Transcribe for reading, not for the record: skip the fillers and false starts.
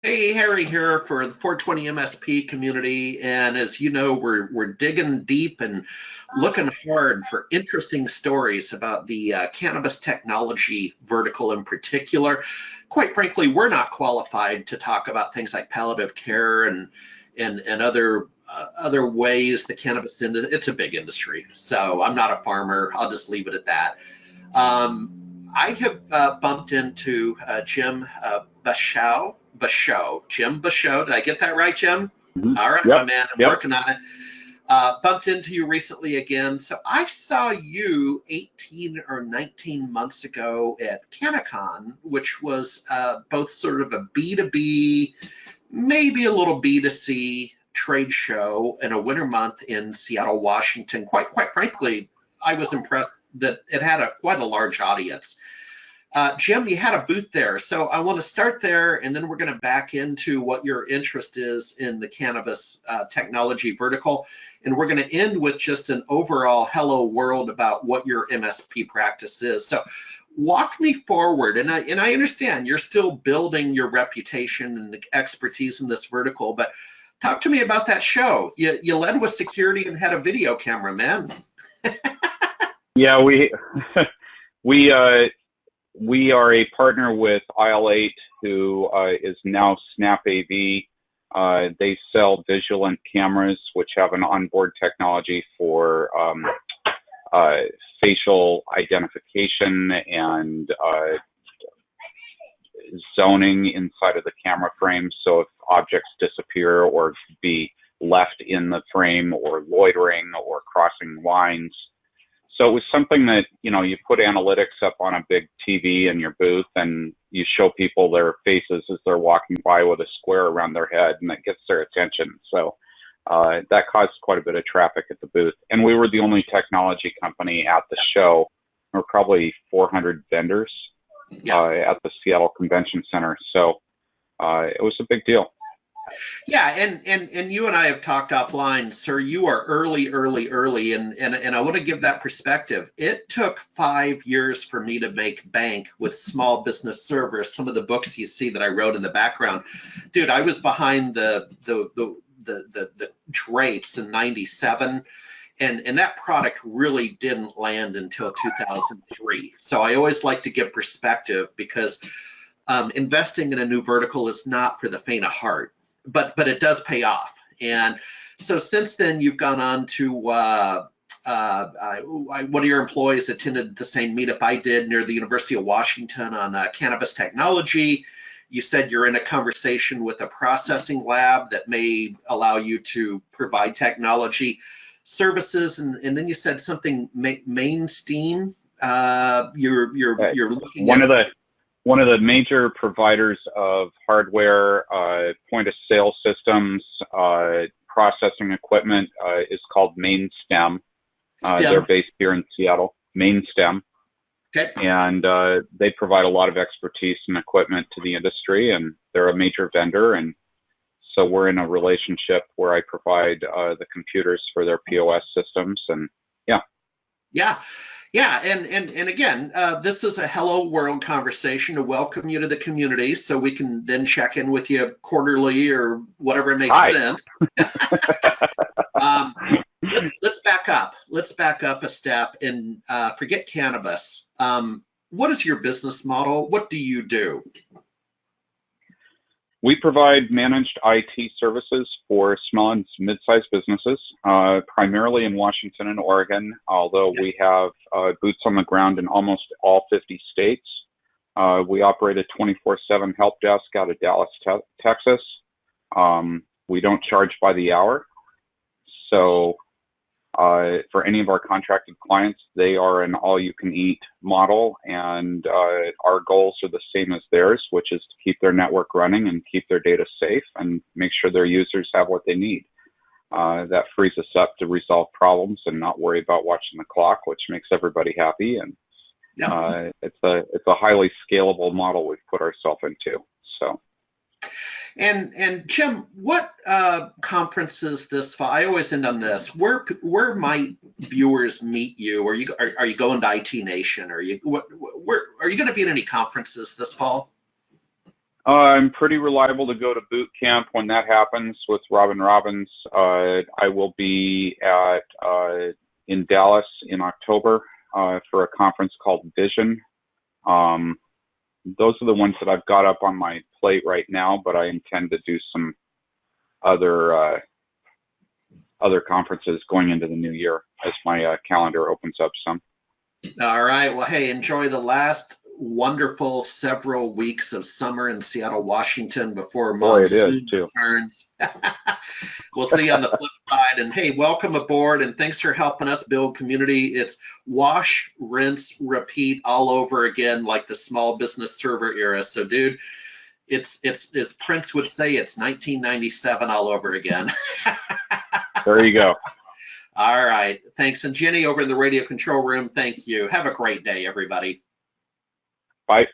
Hey, Harry here for the 420 MSP community, and as you know, we're digging deep and looking hard for interesting stories about the cannabis technology vertical in particular. Quite frankly, we're not qualified to talk about things like palliative care and other ways the cannabis industry. It's a big industry, so I'm not a farmer. I'll just leave it at that. I have bumped into Jim Bachaud. Jim Bachaud. Did I get that right, Jim? Mhm. All right, my Yep, man. I'm yep. working on it. Bumped into you recently again. So I saw you 18 or 19 months ago at CannaCon, which was both sort of a B2B, maybe a little B2C trade show in a winter month in Seattle, Washington. Quite frankly, I was impressed that it had quite a large audience. Jim, you had a booth there, so I want to start there, and then we're going to back into what your interest is in the cannabis technology vertical, and we're going to end with just an overall hello world about what your MSP practice is. So walk me forward, and I understand you're still building your reputation and expertise in this vertical, but talk to me about that show. You led with security and had a video camera, man. Yeah, we we are a partner with IL8, who is now Snap AV. They sell Vigilant cameras, which have an onboard technology for facial identification and zoning inside of the camera frame. So if objects disappear or be left in the frame or loitering or crossing lines. So it was something that, you put analytics up on a big TV in your booth and you show people their faces as they're walking by with a square around their head, and that gets their attention. So that caused quite a bit of traffic at the booth. And we were the only technology company at the show. There were probably 400 vendors at the Seattle Convention Center. So it was a big deal. Yeah, and you and I have talked offline, sir. You are early, and I want to give that perspective. It took 5 years for me to make bank with small business servers. Some of the books you see that I wrote in the background, dude. I was behind the drapes in '97, and that product really didn't land until 2003. So I always like to give perspective because investing in a new vertical is not for the faint of heart. But it does pay off. And so since then, you've gone on to one of your employees attended the same meetup I did near the University of Washington on cannabis technology. You said you're in a conversation with a processing lab that may allow you to provide technology services, and then you said something mainstream. You're looking one at of the One of the major providers of hardware, point of sale systems, processing equipment is called MainStem. They're based here in Seattle, MainStem. Okay. And they provide a lot of expertise and equipment to the industry, and they're a major vendor. And so we're in a relationship where I provide the computers for their POS systems. And Yeah, and again, this is a hello world conversation to welcome you to the community, so we can then check in with you quarterly or whatever makes sense. Let's back up. Let's back up a step and forget cannabis. What is your business model? What do you do? We provide managed IT services for small and mid-sized businesses, primarily in Washington and Oregon, although we have boots on the ground in almost all 50 states. We operate a 24/7 help desk out of Dallas, Texas. We don't charge by the hour. So for any of our contracted clients, they are an all-you-can-eat model, and our goals are the same as theirs, which is to keep their network running and keep their data safe and make sure their users have what they need. That frees us up to resolve problems and not worry about watching the clock, which makes everybody happy. And it's a highly scalable model we've put ourselves into. So. And Jim, what conferences this fall? I always end on this. Where might viewers meet you? Are you going to IT Nation? Where are you going to be at any conferences this fall? I'm pretty reliable to go to boot camp when that happens with Robin Robbins. I will be in Dallas in October for a conference called Vision. Those are the ones that I've got up on my plate right now, but I intend to do some other conferences going into the new year as my calendar opens up some. All right. Well, hey, enjoy the last wonderful several weeks of summer in Seattle, Washington before monsoon returns. We'll see you on the flip side. And hey, welcome aboard and thanks for helping us build community. It's wash, rinse, repeat all over again, like the small business server era. So, dude, it's as Prince would say, it's 1997 all over again. There you go. All right. Thanks. And Jenny over in the radio control room, thank you. Have a great day, everybody. Bye.